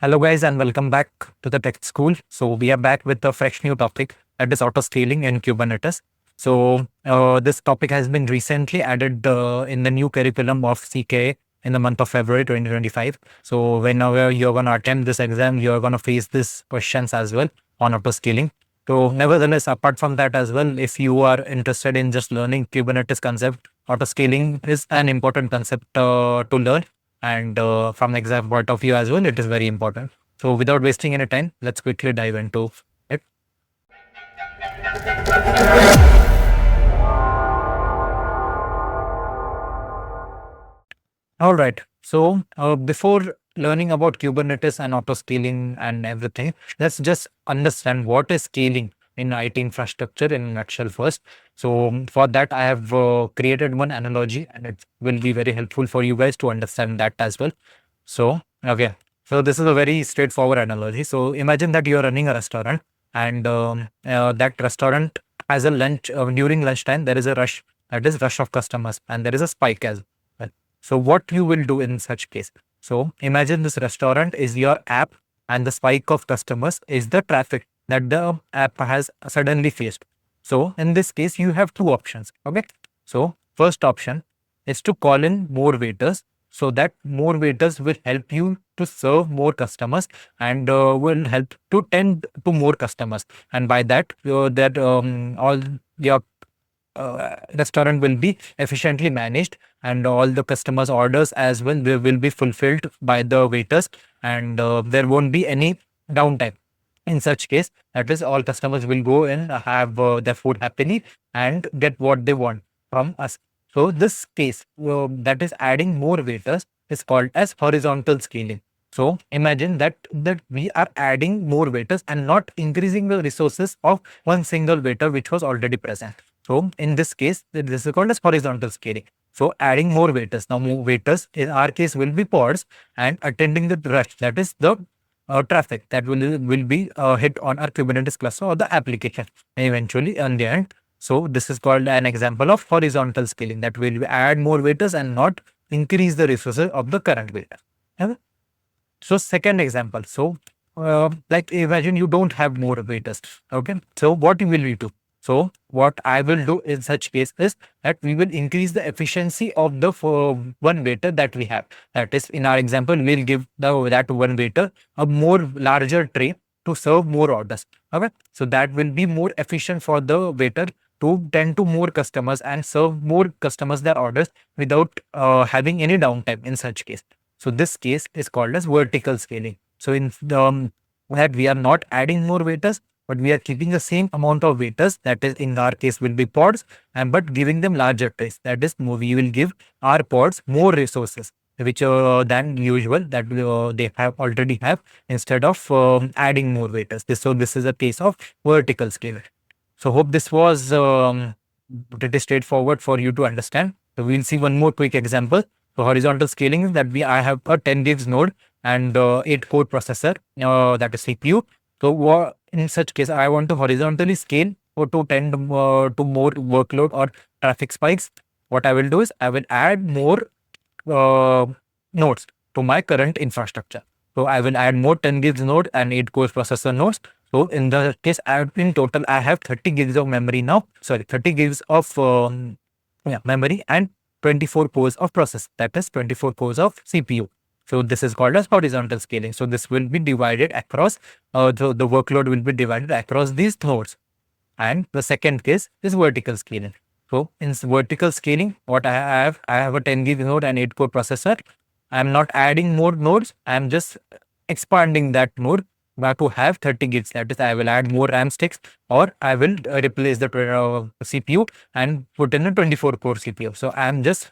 Hello guys and welcome back to the Tech School. So we are back with a fresh new topic, that is autoscaling in Kubernetes. So this topic has been recently added in the new curriculum of CKA in the month of February 2025. So whenever you're going to attempt this exam, you're going to face these questions as well on autoscaling. So nevertheless, apart from that as well, if you are interested in just learning Kubernetes concept, autoscaling is an important concept to learn, and from the exam point of view as well, it is very important. So without wasting any time, let's quickly dive into it. All right. So before learning about Kubernetes and autoscaling and everything, let's just understand what is scaling in IT infrastructure in a nutshell first. So for that, I have created one analogy, and it will be very helpful for you guys to understand that as well. So, okay. So this is a very straightforward analogy. So imagine that you're running a restaurant, and that restaurant has a lunch, during lunchtime, there is a rush, that is rush of customers, and there is a spike as well. So what you will do in such case? So imagine this restaurant is your app, and the spike of customers is the traffic that the app has suddenly faced. So in this case, you have two options. Okay. So first option is to call in more waiters, so that more waiters will help you to serve more customers, and will help to tend to more customers, and by that all your restaurant will be efficiently managed, and all the customers orders as well will be fulfilled by the waiters, and there won't be any downtime. In such case, that is, all customers will go and have their food happily and get what they want from us. So this case, that is adding more waiters, is called as horizontal scaling. So imagine that we are adding more waiters and not increasing the resources of one single waiter which was already present. So in this case, this is called as horizontal scaling. So adding more waiters. Now more waiters in our case will be pods and attending the rush, that is the traffic that will be hit on our Kubernetes cluster or the application eventually in the end. So this is called an example of horizontal scaling, that will add more waiters and not increase the resources of the current waiter. Yeah? So second example. So like imagine you don't have more waiters. Okay. So what will you do? So what I will do in such case is that we will increase the efficiency of the one waiter that we have. That is, in our example, we'll give that one waiter a more larger tray to serve more orders. Okay. So that will be more efficient for the waiter to tend to more customers and serve more customers their orders without having any downtime in such case. So this case is called as vertical scaling. So in that we are not adding more waiters, but we are keeping the same amount of waiters, that is in our case will be pods, and but giving them larger trays. That is, we will give our pods more resources which than usual that they have already have, instead of adding more waiters. So this is a case of vertical scaling. So hope this was pretty straightforward for you to understand. So we'll see one more quick example. So horizontal scaling is that I have a 10 gigs node and 8 core processor, that is CPU. So in such case, I want to horizontally scale or to tend to more workload or traffic spikes. What I will do is I will add more nodes to my current infrastructure. So I will add more 10 gigs node and 8 core processor nodes. So in the case, in total, I have 30 gigs of memory now. Sorry, 30 gigs of memory and 24 cores of process. That is 24 cores of CPU. So this is called as horizontal scaling. So this will be divided across, the workload will be divided across these nodes. And the second case is vertical scaling. So in vertical scaling, what I have a 10 gig node and 8 core processor. I am not adding more nodes. I am just expanding that node to have 30 gigs. That is, I will add more RAM sticks, or I will replace the CPU and put in a 24 core CPU. So I am just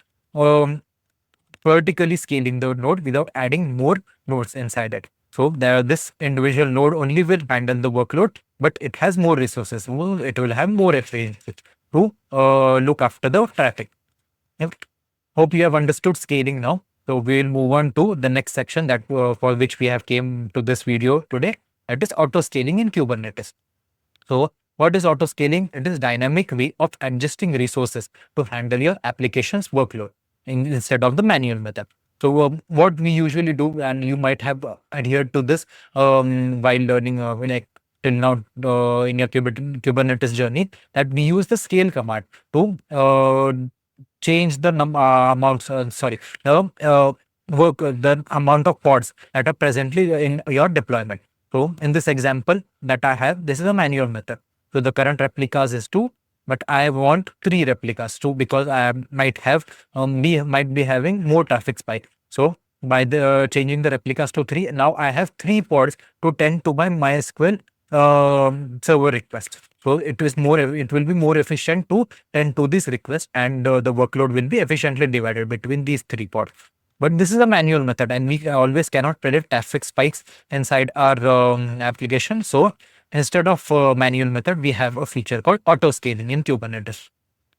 vertically scaling the node without adding more nodes inside it. So this individual node only will handle the workload, but it has more resources. It will have more efficiency to look after the traffic. Yep. Hope you have understood scaling now. So we'll move on to the next section that for which we have came to this video today. That is autoscaling in Kubernetes. So what is autoscaling? It is dynamic way of adjusting resources to handle your application's workload instead of the manual method. So what we usually do, and you might have adhered to this while learning like till now in your Kubernetes journey, that we use the scale command to change the amounts. Sorry, work the amount of pods that are presently in your deployment. So in this example that I have, this is a manual method. So the current replicas is 2, but I want 3 replicas too, because I might be having more traffic spike. So by the changing the replicas to 3, now I have 3 pods to tend to my MySQL server request. So it will be more efficient to tend to this request, and the workload will be efficiently divided between these 3 pods. But this is a manual method, and we always cannot predict traffic spikes inside our application. So instead of manual method, we have a feature called auto scaling in Kubernetes.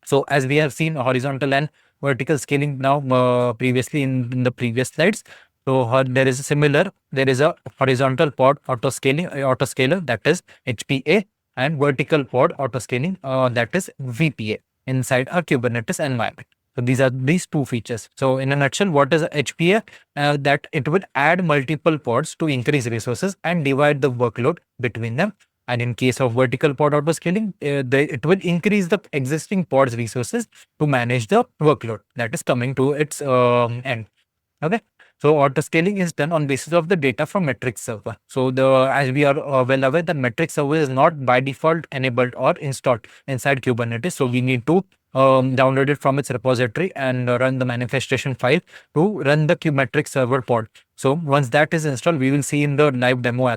So as we have seen horizontal and vertical scaling now previously in the previous slides. So there is a horizontal pod autoscaler, that is HPA, and vertical pod autoscaling, that is VPA, inside our Kubernetes environment. So these are these two features. So in a nutshell, what is HPA? That it will add multiple pods to increase resources and divide the workload between them. And in case of vertical pod autoscaling, it will increase the existing pods resources to manage the workload that is coming to its end. Okay. So autoscaling is done on basis of the data from metric server. So as we are well aware, the metric server is not by default enabled or installed inside Kubernetes. So we need to download it from its repository and run the manifestation file to run the metric server pod. So once that is installed, we will see in the live demo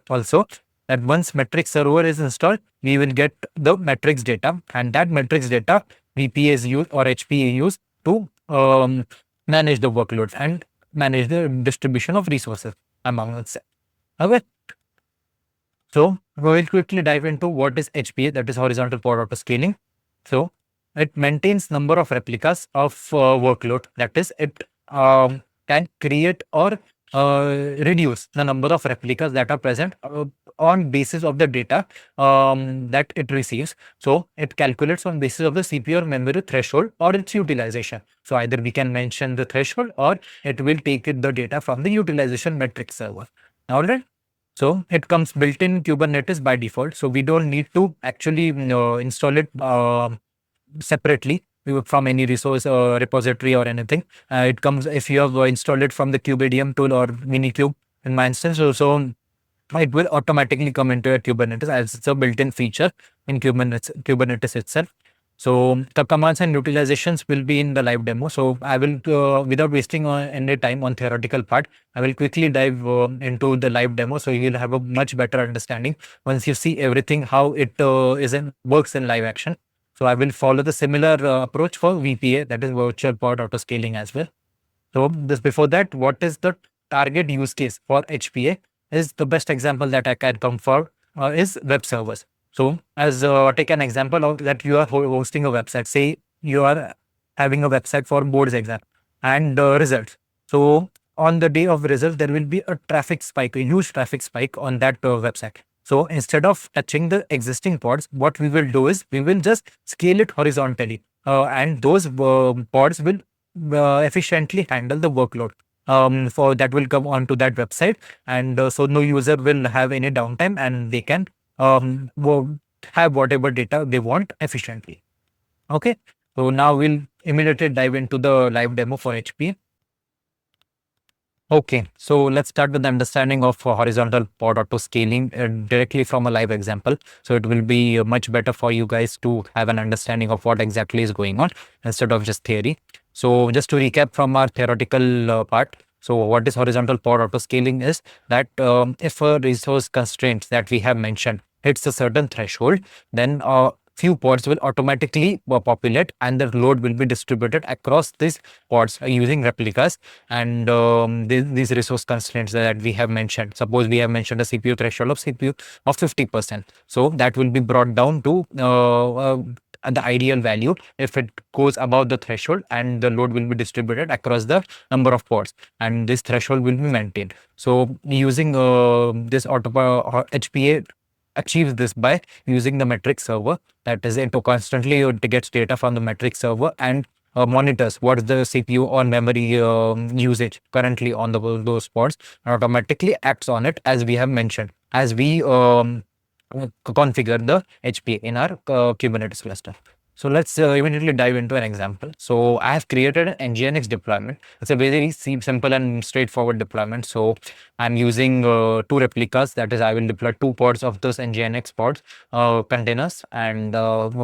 also that once metric server is installed, we will get the metrics data, and that metrics data VPA is used or HPA used to manage the workloads and manage the distribution of resources among us. Okay. So we will quickly dive into what is HPA, that is horizontal pod autoscaling. So it maintains number of replicas of workload, that is it can create or reduce the number of replicas that are present on basis of the data that it receives. So it calculates on basis of the CPU or memory threshold or its utilization. So either we can mention the threshold, or it will take the data from the utilization metric server. All right. So it comes built in Kubernetes by default. So we don't need to actually install it separately from any resource repository or anything. It comes if you have installed it from the KubeADM tool or Minikube in my instance. So it will automatically come into your Kubernetes as it's a built-in feature in Kubernetes itself. So the commands and utilizations will be in the live demo. So I will, without wasting any time on theoretical part, I will quickly dive into the live demo. So you'll have a much better understanding once you see everything, how it works in live action. So I will follow the similar approach for VPA, that is virtual pod autoscaling as well. So before that, what is the target use case for HPA? Is the best example that I can come for is web servers. So as take an example of that, you are hosting a website. Say you are having a website for boards exam and results. So on the day of results, there will be a traffic spike, a huge traffic spike on that website. So instead of touching the existing pods, what we will do is we will just scale it horizontally, and those pods will efficiently handle the workload for that will come onto that website, and so no user will have any downtime, and they can have whatever data they want efficiently. Okay, so now we'll immediately dive into the live demo for HP. Okay, so let's start with the understanding of horizontal pod autoscaling directly from a live example. So it will be much better for you guys to have an understanding of what exactly is going on instead of just theory. So just to recap from our theoretical part, so what is horizontal pod autoscaling is that if a resource constraint that we have mentioned hits a certain threshold, then few pods will automatically populate, and the load will be distributed across these pods using replicas and these resource constraints that we have mentioned. Suppose we have mentioned a CPU threshold of 50%. So that will be brought down to the ideal value if it goes above the threshold, and the load will be distributed across the number of pods, and this threshold will be maintained. So using this HPA achieves this by using the metric server. That is, it constantly gets data from the metric server and monitors what is the CPU or memory usage currently on those pods, and automatically acts on it as we have mentioned, as we configure the HPA in our Kubernetes cluster. So let's immediately dive into an example. So I have created an Nginx deployment. It's a very simple and straightforward deployment. So I'm using two replicas. That is, I will deploy two pods of those Nginx pods containers, and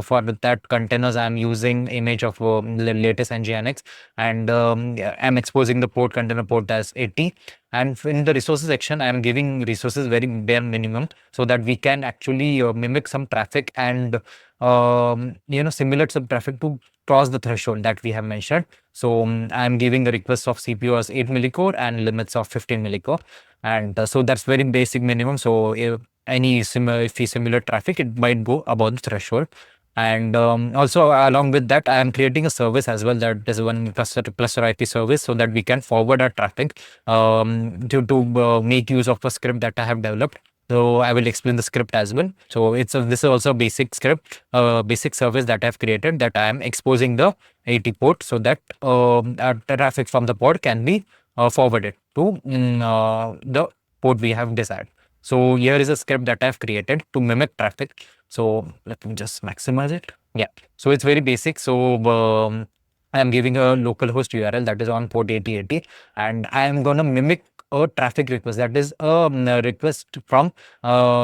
for that containers, I'm using image of the latest Nginx, and yeah, I'm exposing the port container port as 80. And in the resources section, I am giving resources very bare minimum so that we can actually mimic some traffic and simulate some traffic to cross the threshold that we have mentioned. So I'm giving the request of CPU as 8 millicore and limits of 15 millicore, and so that's very basic minimum. So if if we simulate traffic, it might go above the threshold. And also along with that, I am creating a service as well, that is one cluster IP service, so that we can forward our traffic to make use of a script that I have developed. So I will explain the script as well. So this is also a basic script, basic service that I've created, that I am exposing the 80 port so that traffic from the pod can be forwarded to the port we have desired. So here is a script that I've created to mimic traffic. So let me just maximize it. Yeah. So it's very basic. So I am giving a localhost URL that is on port 8080, and I am going to mimic a traffic request, that is a request from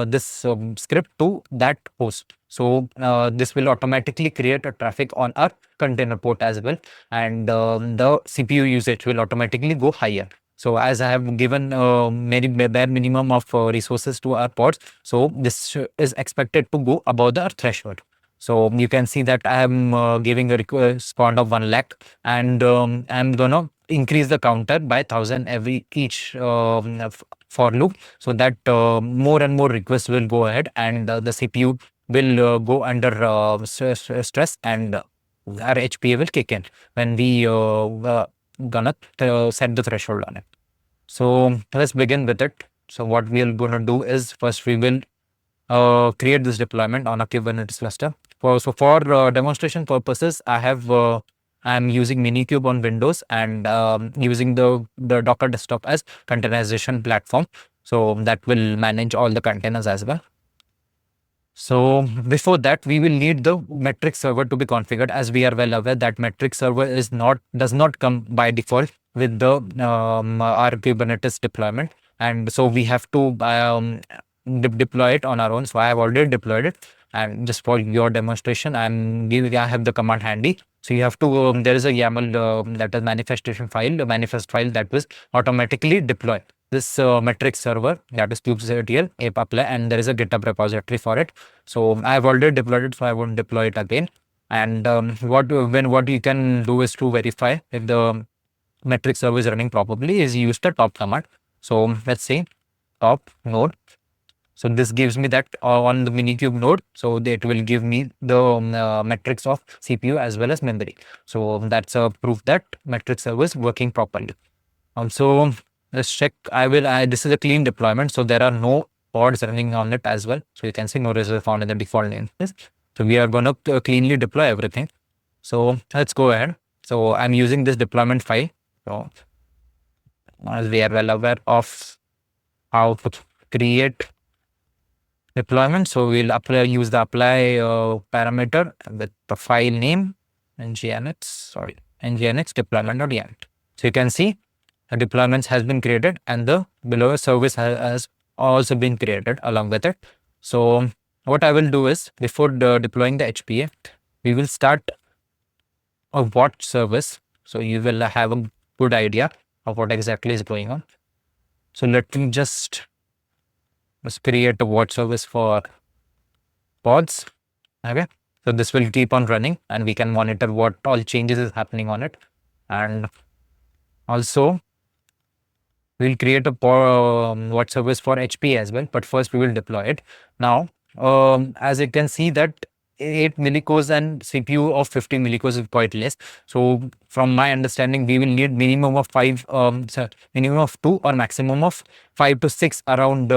this script to that host. So this will automatically create a traffic on our container port as well, and the CPU usage will automatically go higher. So as I have given bare minimum of resources to our pods, so this is expected to go above the threshold. So you can see that I am giving a request count of 1 lakh, and I'm gonna increase the counter by 1,000 every each for loop, so that more and more requests will go ahead, and the CPU will go under stress, and our HPA will kick in when we gonna set the threshold on it. So let's begin with it. So what we are going to do is, first we will create this deployment on a Kubernetes cluster. For demonstration purposes, I'm using Minikube on Windows, and using the Docker desktop as containerization platform. So that will manage all the containers as well. So before that, we will need the metric server to be configured. As we are well aware that metric server does not come by default with the our Kubernetes deployment, and so we have to deploy it on our own. So I have already deployed it, and just for your demonstration, I have the command handy. So you have to there is a YAML that is manifestation file, a manifest file that was automatically deploy this metric server, that is kubectl app apply, and there is a GitHub repository for it. So I have already deployed it, so I won't deploy it again. And what you can do is to verify if the metric server is running properly is use the top command. So let's say top node. So this gives me that on the Minikube node, so it will give me the metrics of CPU as well as memory. So that's a proof that metric server is working properly. Also, let's check. This is a clean deployment, so there are no pods running on it as well. So you can see no resource found in the default namespace. So we are going to cleanly deploy everything. So let's go ahead. So I'm using this deployment file. So as we are well aware of how to create deployment, so we'll use the apply parameter with the file name Nginx deployment.int. So you can see the deployments has been created, and the below service has also been created along with it. So what I will do is, before deploying the HPA, we will start a watch service. So you will have a good idea of what exactly is going on. So let me just create a watch service for pods. Okay. So this will keep on running, and we can monitor what all changes is happening on it. And also we'll create a watch service for HP as well, but first we will deploy it. Now, as you can see that 8 millicores and CPU of 15 millicores is quite less. So from my understanding, we will need minimum of minimum of 2 or maximum of 5 to 6 around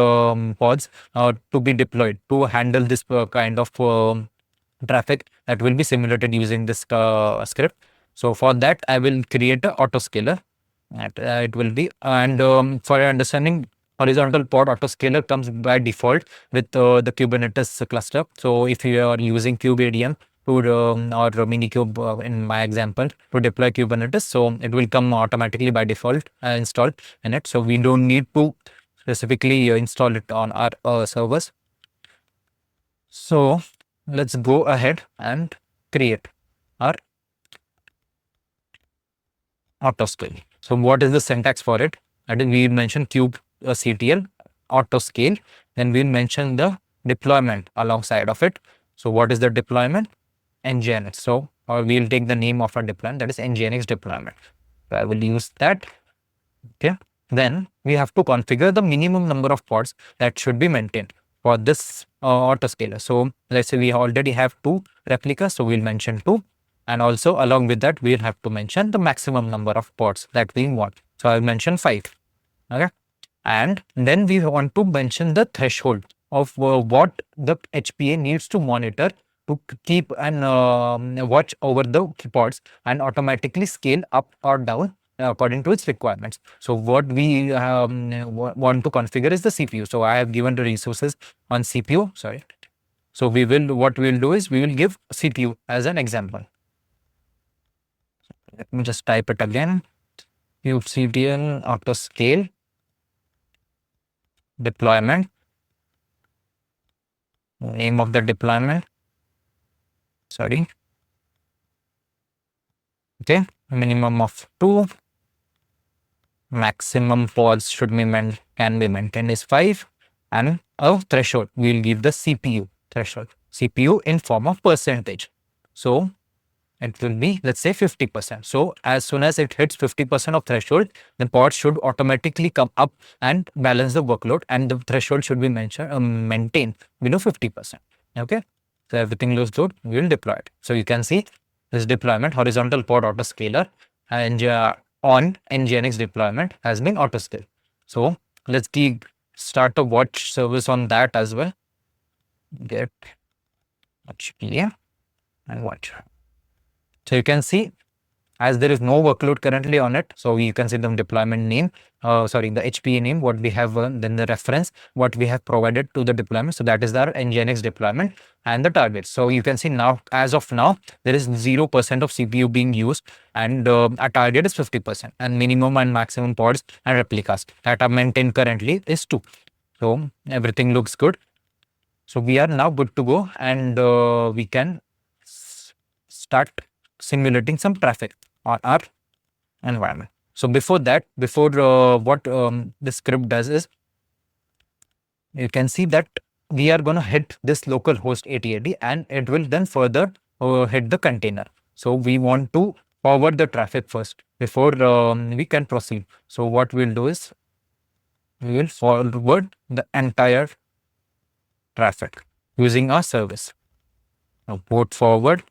pods to be deployed to handle this kind of traffic that will be simulated using this script. So for that, I will create a autoscaler. It will be, and for your understanding, horizontal pod autoscaler comes by default with the Kubernetes cluster. So if you are using kubeadm to or minikube in my example to deploy Kubernetes, so it will come automatically by default installed in it. So we don't need to specifically install it on our servers. So let's go ahead and create our autoscale. So what is the syntax for it? I think we mentioned kubectl autoscale. Then we mention the deployment alongside of it. So what is the deployment? Nginx. So or we'll take the name of our deployment, that is Nginx deployment. So I will use that. Okay. Then we have to configure the minimum number of pods that should be maintained for this autoscaler. So let's say we already have 2 replicas, so we'll mention 2. And also along with that, we'll have to mention the maximum number of pods that we want. So I'll mention 5. Okay. And then we want to mention the threshold of what the HPA needs to monitor to keep and watch over the pods and automatically scale up or down according to its requirements. So what we want to configure is the CPU. So I have given the resources on CPU. Sorry. So what we will do is we will give CPU as an example. Let me just type it again. kubectl autoscale deployment. Name of the deployment. Sorry. Okay. Minimum of 2. Maximum pods should be can be maintained is 5. And a threshold. We'll give the CPU threshold. CPU in form of percentage. So it will be, let's say 50%. So as soon as it hits 50% of threshold, the pod should automatically come up and balance the workload, and the threshold should be maintained below 50%. Okay. So everything looks good. We will deploy it. So you can see this deployment, horizontal pod autoscaler, and on Nginx deployment has been autoscaled. So let's start a watch service on that as well. Get HPA and watch. So you can see, as there is no workload currently on it, so you can see the deployment name, the HPA name, what we have, then the reference, what we have provided to the deployment. So that is our Nginx deployment and the target. So you can see now, as of now, there is 0% of CPU being used, and our target is 50%, and minimum and maximum pods and replicas that are maintained currently is 2. So everything looks good. So we are now good to go, and we can start simulating some traffic on our environment. So before that, what the script does is, you can see that we are going to hit this local host 8080, and it will then further hit the container. So we want to forward the traffic first before we can proceed. So what we'll do is we will forward the entire traffic using our service. Now port forward.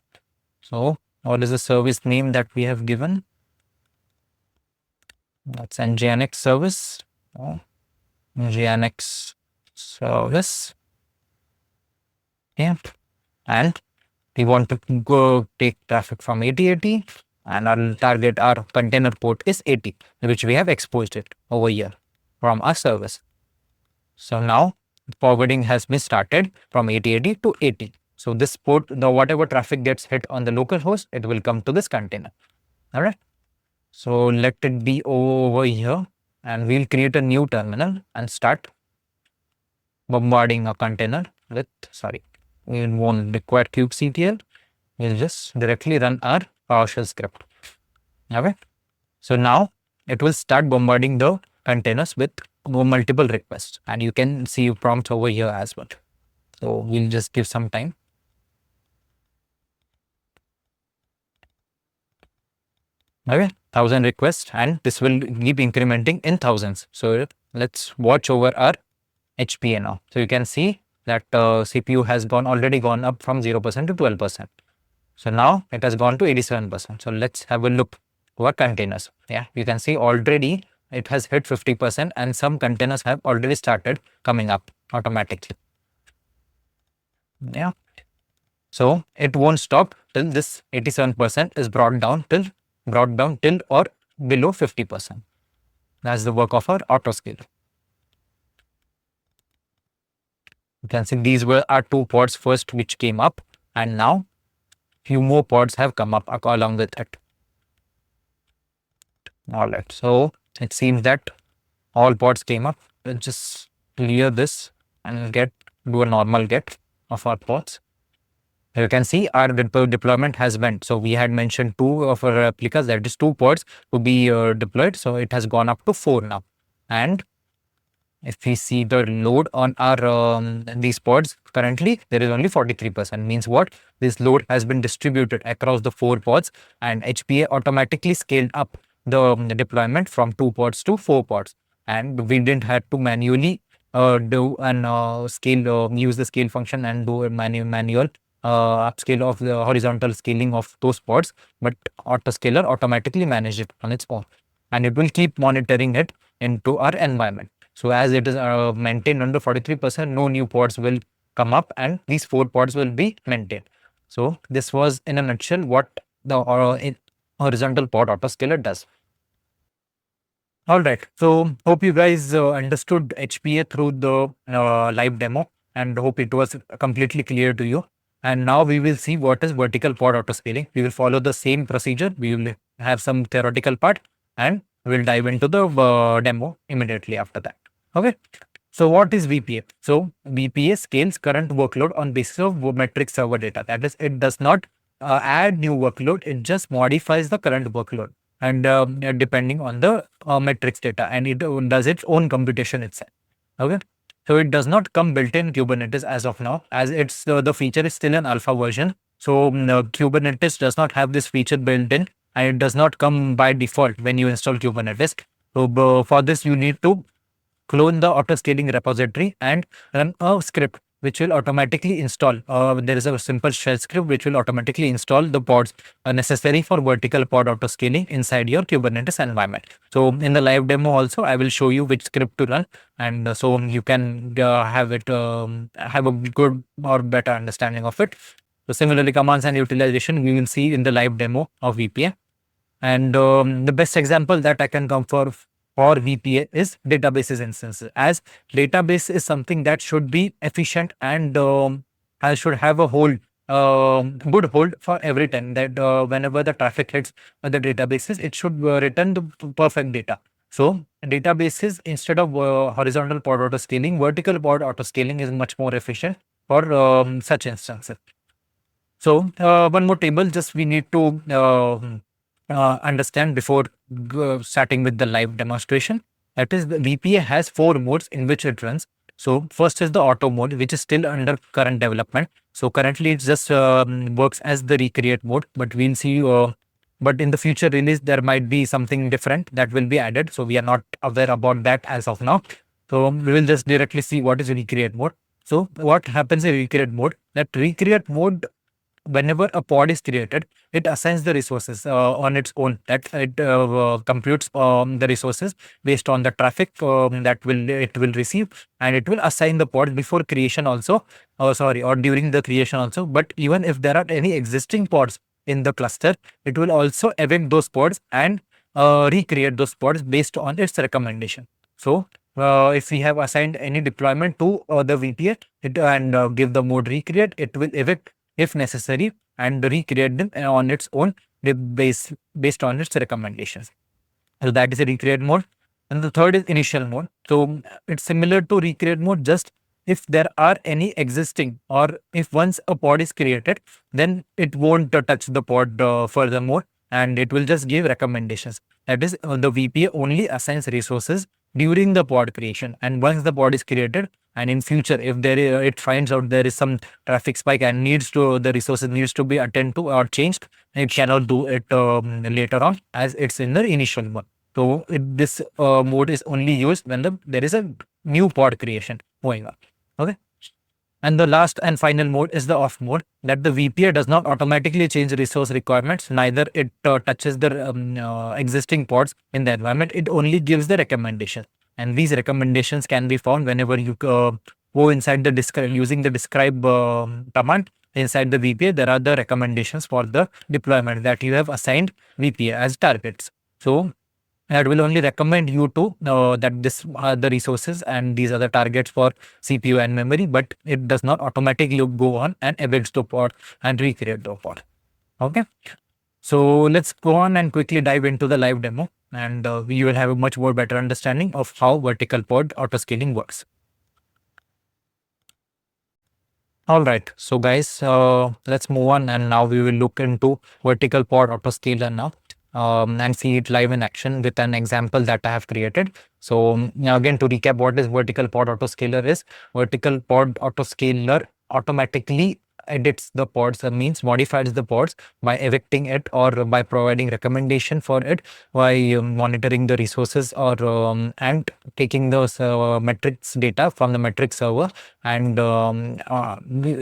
So what is the service name that we have given? That's Nginx service. Nginx service. Yeah. And we want to go take traffic from 8080, and our target, our container port is 80, which we have exposed it over here from our service. So now forwarding has been started from 8080 to 80. So this port, whatever traffic gets hit on the local host, it will come to this container. All right. So let it be over here, and we'll create a new terminal and start bombarding a container with, we won't require kubectl. We'll just directly run our PowerShell script. Okay. So now it will start bombarding the containers with multiple requests, and you can see prompts over here as well. So we'll just give some time. Okay, 1000 requests, and this will keep incrementing in thousands. So let's watch over our HPA now. So you can see that CPU has already gone up from 0% to 12%. So now it has gone to 87%. So let's have a look to our containers. Yeah, you can see already it has hit 50%, and some containers have already started coming up automatically. Yeah. So it won't stop till this 87% is brought down till brought down till or below 50%. That's the work of our autoscaler. You can see these were our 2 pods first which came up, and now few more pods have come up along with it. All right, so it seems that all pods came up. We'll just clear this and do a normal get of our pods. You can see our deployment has went. So we had mentioned 2 of our replicas, that is 2 pods to be deployed. So it has gone up to 4 now. And if we see the load on our these pods, currently there is only 43%. Means what? This load has been distributed across the 4 pods, and HPA automatically scaled up the deployment from 2 pods to 4 pods. And we didn't have to manually do and scale, use the scale function and do a manual upscale of the horizontal scaling of those pods, but Autoscaler automatically managed it on its own, and it will keep monitoring it into our environment. So as it is maintained under 43%, no new pods will come up, and these 4 pods will be maintained. So this was in a nutshell what the horizontal pod autoscaler does. All right. So hope you guys understood HPA through the live demo, and hope it was completely clear to you. And now we will see what is vertical pod autoscaling. We will follow the same procedure. We will have some theoretical part, and we'll dive into the demo immediately after that. Okay. So what is VPA? So VPA scales current workload on basis of metric server data. That is, it does not add new workload. It just modifies the current workload, and depending on the metrics data, and it does its own computation itself. Okay. So it does not come built in Kubernetes as of now, as it's the feature is still an alpha version. So Kubernetes does not have this feature built in, and it does not come by default when you install Kubernetes. So for this, you need to clone the autoscaling repository and run a script which will automatically install. There is a simple shell script which will automatically install the pods necessary for vertical pod autoscaling inside your Kubernetes environment. So in the live demo also, I will show you which script to run, and so you can have a good or better understanding of it. So similarly, commands and utilization we will see in the live demo of VPA. And the best example that I can come for VPA is databases instances, as database is something that should be efficient and should have a good hold for every time, that whenever the traffic hits the databases, it should return the perfect data. So databases, instead of horizontal pod autoscaling, vertical pod autoscaling is much more efficient for such instances. So one more table just we need to understand before starting with the live demonstration. That is, the VPA has 4 modes in which it runs. So first is the auto mode, which is still under current development. So currently it just works as the recreate mode, but we'll see. But in the future release, there might be something different that will be added. So we are not aware about that as of now. So we will just directly see what is recreate mode. So what happens in recreate mode? That recreate mode, whenever a pod is created, it assigns the resources on its own. That it computes the resources based on the traffic that it will receive, and it will assign the pod before creation also, or during the creation also. But even if there are any existing pods in the cluster, it will also evict those pods and recreate those pods based on its recommendation. So if we have assigned any deployment to the VPA and give the mode recreate, it will evict if necessary and recreate them on its own based on its recommendations. So that is a recreate mode. And the third is initial mode. So it's similar to recreate mode, just if there are any existing, or if once a pod is created, then it won't touch the pod furthermore, and it will just give recommendations. That is, the VPA only assigns resources during the pod creation, and once the pod is created, and in future if it finds out there is some traffic spike and the resources needs to be attended to or changed, it cannot do it later on, as it's in the initial mode. So this mode is only used when there is a new pod creation going on. Okay. And the last and final mode is the off mode, that the VPA does not automatically change resource requirements, neither it touches the existing pods in the environment. It only gives the recommendation. And these recommendations can be found whenever you go inside the using the describe command. inside the VPA, there are the recommendations for the deployment that you have assigned VPA as targets. So that will only recommend you to that this are the resources and these are the targets for CPU and memory, but it does not automatically go on and evict the pod and recreate the pod. Okay. So let's go on and quickly dive into the live demo, and you will have a much more better understanding of how vertical pod autoscaling works. All right, so guys, let's move on, and now we will look into vertical pod autoscaler now, and see it live in action with an example that I have created. So again, to recap, what is vertical pod autoscaler is, vertical pod autoscaler automatically edits the pods, means modifies the pods by evicting it or by providing recommendation for it, by monitoring the resources or and taking those metrics data from the metric server and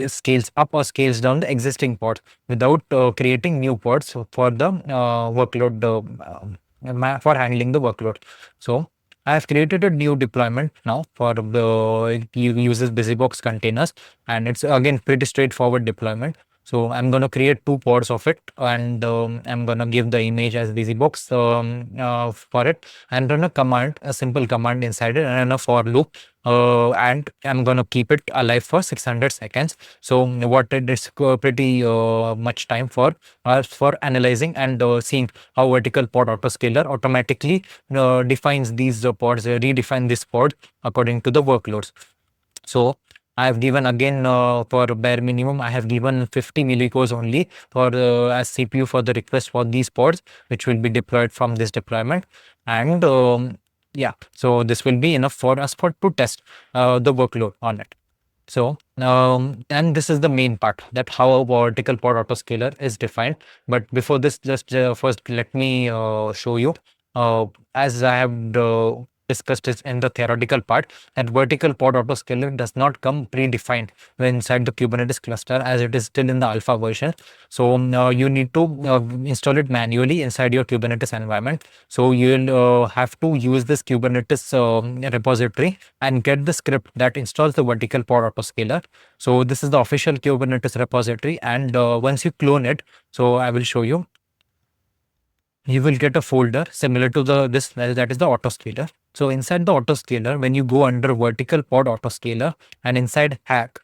scales up or scales down the existing pods without creating new pods for the workload, for handling the workload. So I have created a new deployment now for the, it uses Busybox containers, and it's again pretty straightforward deployment. So I'm going to create 2 pods of it, and I'm going to give the image as Busybox for it, and run a command, a simple command inside it, and run a for loop. And I'm going to keep it alive for 600 seconds. So what it is pretty much time for us for analyzing and seeing how vertical pod autoscaler automatically defines these pods, redefine this pod according to the workloads. So I have given again for bare minimum, I have given 50 millicores only for as CPU for the request for these pods, which will be deployed from this deployment. And yeah, so this will be enough for us to test the workload on it. So and this is the main part, that how a vertical pod autoscaler is defined. But before this, just first let me show you, as I have discussed this in the theoretical part, that vertical pod autoscaler does not come predefined inside the Kubernetes cluster, as it is still in the alpha version. So you need to install it manually inside your Kubernetes environment. So you'll have to use this Kubernetes repository and get the script that installs the vertical pod autoscaler. So this is the official Kubernetes repository, and once you clone it, so I will show you, you will get a folder similar to this, that is the autoscaler. So inside the autoscaler, when you go under vertical pod autoscaler and inside hack,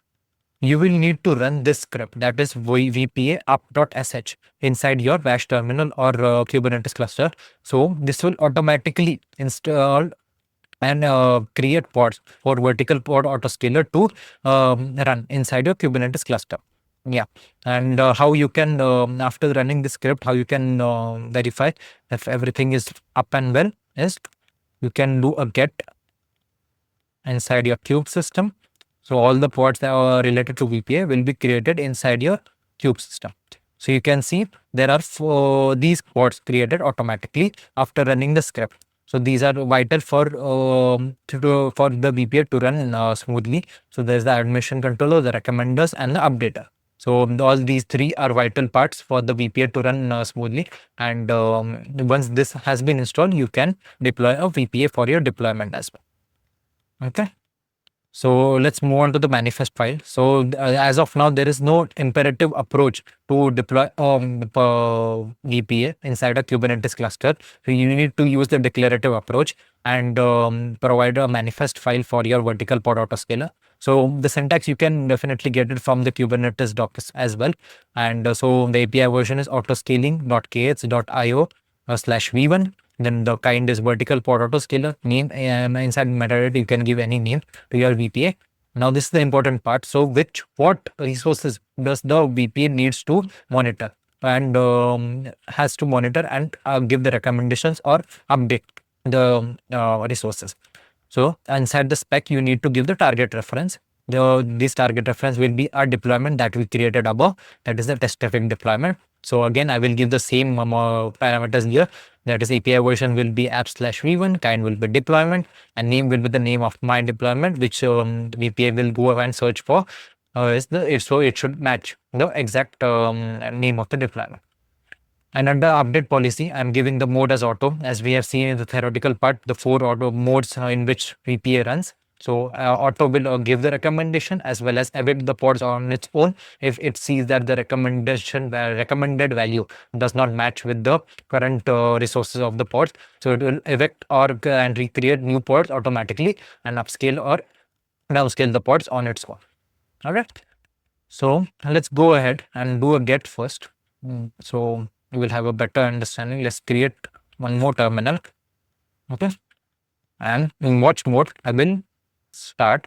you will need to run this script, that is VPA up.sh inside your bash terminal or Kubernetes cluster. So this will automatically install and create pods for vertical pod autoscaler to run inside your Kubernetes cluster. Yeah, and how you can, after running the script, how you can verify if everything is up and well is, you can do a get inside your kube system. So all the pods that are related to VPA will be created inside your kube system. So you can see there are these pods created automatically after running the script. So these are vital for for the VPA to run smoothly. So there's the admission controller, the recommenders, and the updater. So all these 3 are vital parts for the VPA to run smoothly. And once this has been installed, you can deploy a VPA for your deployment as well. Okay. So let's move on to the manifest file. So as of now, there is no imperative approach to deploy VPA inside a Kubernetes cluster. So you need to use the declarative approach and provide a manifest file for your vertical pod autoscaler. So the syntax, you can definitely get it from the Kubernetes docs as well. And so the API version is autoscaling.kh.io/v1. Then the kind is vertical pod autoscaler. Name, inside metadata, you can give any name to your VPA. Now this is the important part. So what resources does the VPA needs to monitor and has to monitor and give the recommendations or update the resources. So inside the spec, you need to give the target reference. This target reference will be a deployment that we created above, that is the test traffic deployment. So again, I will give the same parameters here. That is API version will be app/v1, kind will be deployment, and name will be the name of my deployment, which VPA will go and search for. So it should match the exact name of the deployment. And under update policy, I'm giving the mode as auto. As we have seen in the theoretical part, the 4 auto modes in which VPA runs. So auto will give the recommendation as well as evict the pods on its own if it sees that the recommended value does not match with the current resources of the pods. So it will evict or and recreate new pods automatically and upscale or downscale the pods on its own. All right. So let's go ahead and do a get first. So you will have a better understanding. Let's create one more terminal. Okay. And in watch mode, I will start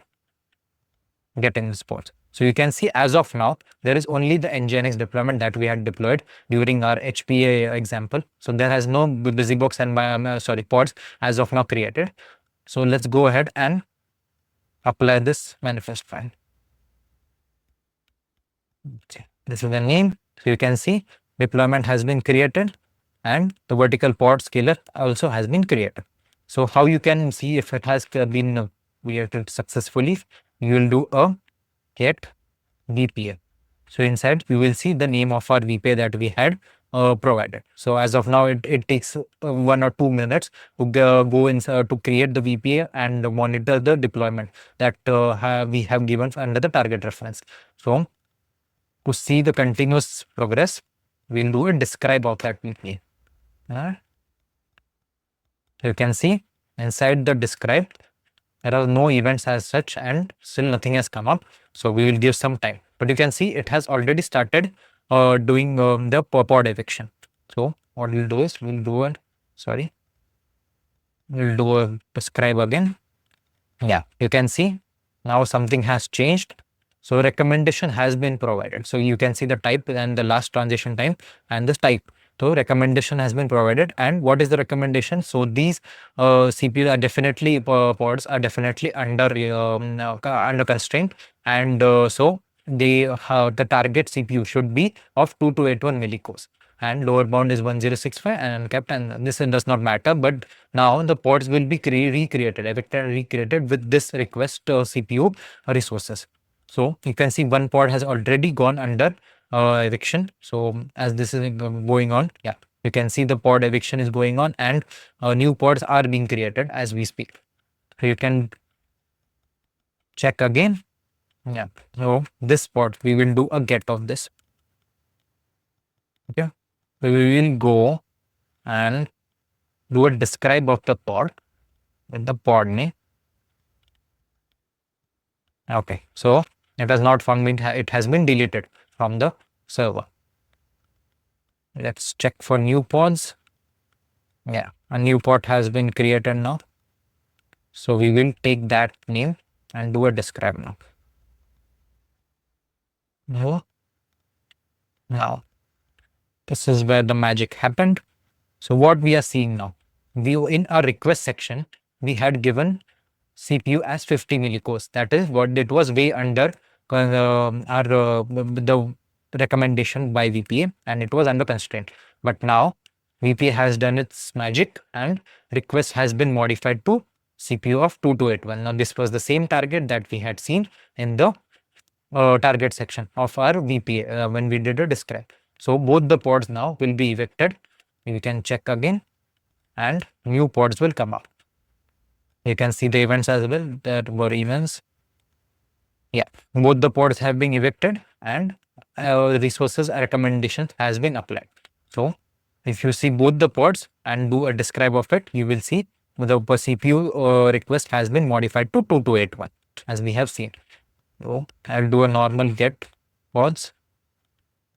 getting this pods. So you can see as of now, there is only the Nginx deployment that we had deployed during our HPA example. So there has no Busybox and pods as of now created. So let's go ahead and apply this manifest file. Okay. This is the name. So you can see deployment has been created and the vertical pod scaler also has been created. So how you can see if it has been created successfully, you will do a get VPA. So inside you will see the name of our VPA that we had provided. So as of now, it takes 1 or 2 minutes to go inside to create the VPA and monitor the deployment that we have given under the target reference. So to see the continuous progress, we'll do a describe of that VPA. You can see inside the describe, there are no events as such and still nothing has come up. So we will give some time. But you can see it has already started doing the pod eviction. So what we'll do is we'll do a describe again. Yeah, you can see now something has changed. So recommendation has been provided. So you can see the type and the last transition time and the type. So recommendation has been provided. And what is the recommendation? So these CPU are definitely pods are definitely under constraint, and so they the target CPU should be of 2281 millicores. And lower bound is 1065 and kept, and this does not matter. But now the pods will be recreated, evicted and recreated with this request CPU resources. So you can see one pod has already gone under eviction. So as this is going on, yeah, you can see the pod eviction is going on and new pods are being created as we speak. So you can check again. Yeah. So this pod, we will do a get of this. Okay. So we will go and do a describe of the pod with the pod name. Okay. So it has not found, it has been deleted from the server. Let's check for new pods. Yeah, a new pod has been created now. So we will take that name and do a describe now. Now, this is where the magic happened. So what we are seeing now, in our request section, we had given CPU as 50 millicores. That is what it was way under the recommendation by VPA, and it was under constraint. But now VPA has done its magic and request has been modified to CPU of 2281. Now this was the same target that we had seen in the target section of our VPA when we did a describe. So both the pods now will be evicted. You can check again and new pods will come up. You can see the events as well. There were events. Yeah, both the pods have been evicted and resources recommendations has been applied. So if you see both the pods and do a describe of it, you will see the CPU request has been modified to 2281 as we have seen. So I'll do a normal get pods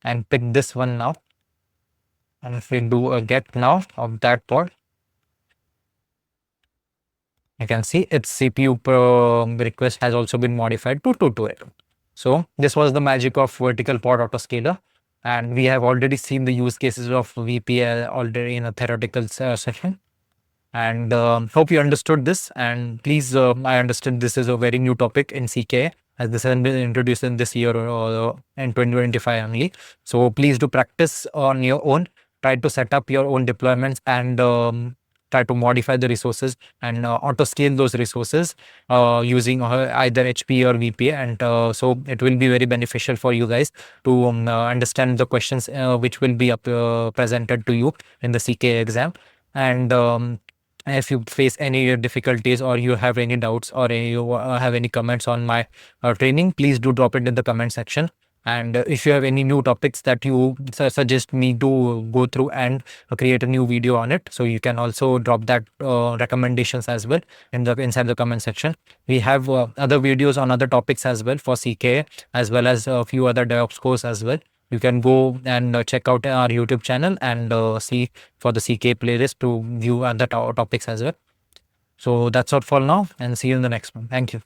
and pick this one now. And if we do a get now of that pod, you can see its CPU request has also been modified to 2281. So this was the magic of Vertical Pod Autoscaler. And we have already seen the use cases of VPA already in a theoretical session. And hope you understood this. And please, I understand this is a very new topic in CKA, as this has been introduced in this year or in 2025 only. So please do practice on your own. Try to set up your own deployments and try to modify the resources and auto scale those resources using either HP or VPA. And so it will be very beneficial for you guys to understand the questions which will be presented to you in the CKA exam. And If you face any difficulties, or you have any doubts, or you have any comments on my training, please do drop it in the comment section. And if you have any new topics that you suggest me to go through and create a new video on it, so you can also drop that recommendations as well in the inside the comment section. We have other videos on other topics as well for CKA, as well as a few other DevOps courses as well. You can go and check out our YouTube channel and see for the CK playlist to view other topics as well. So that's all for now, and see you in the next one. Thank you.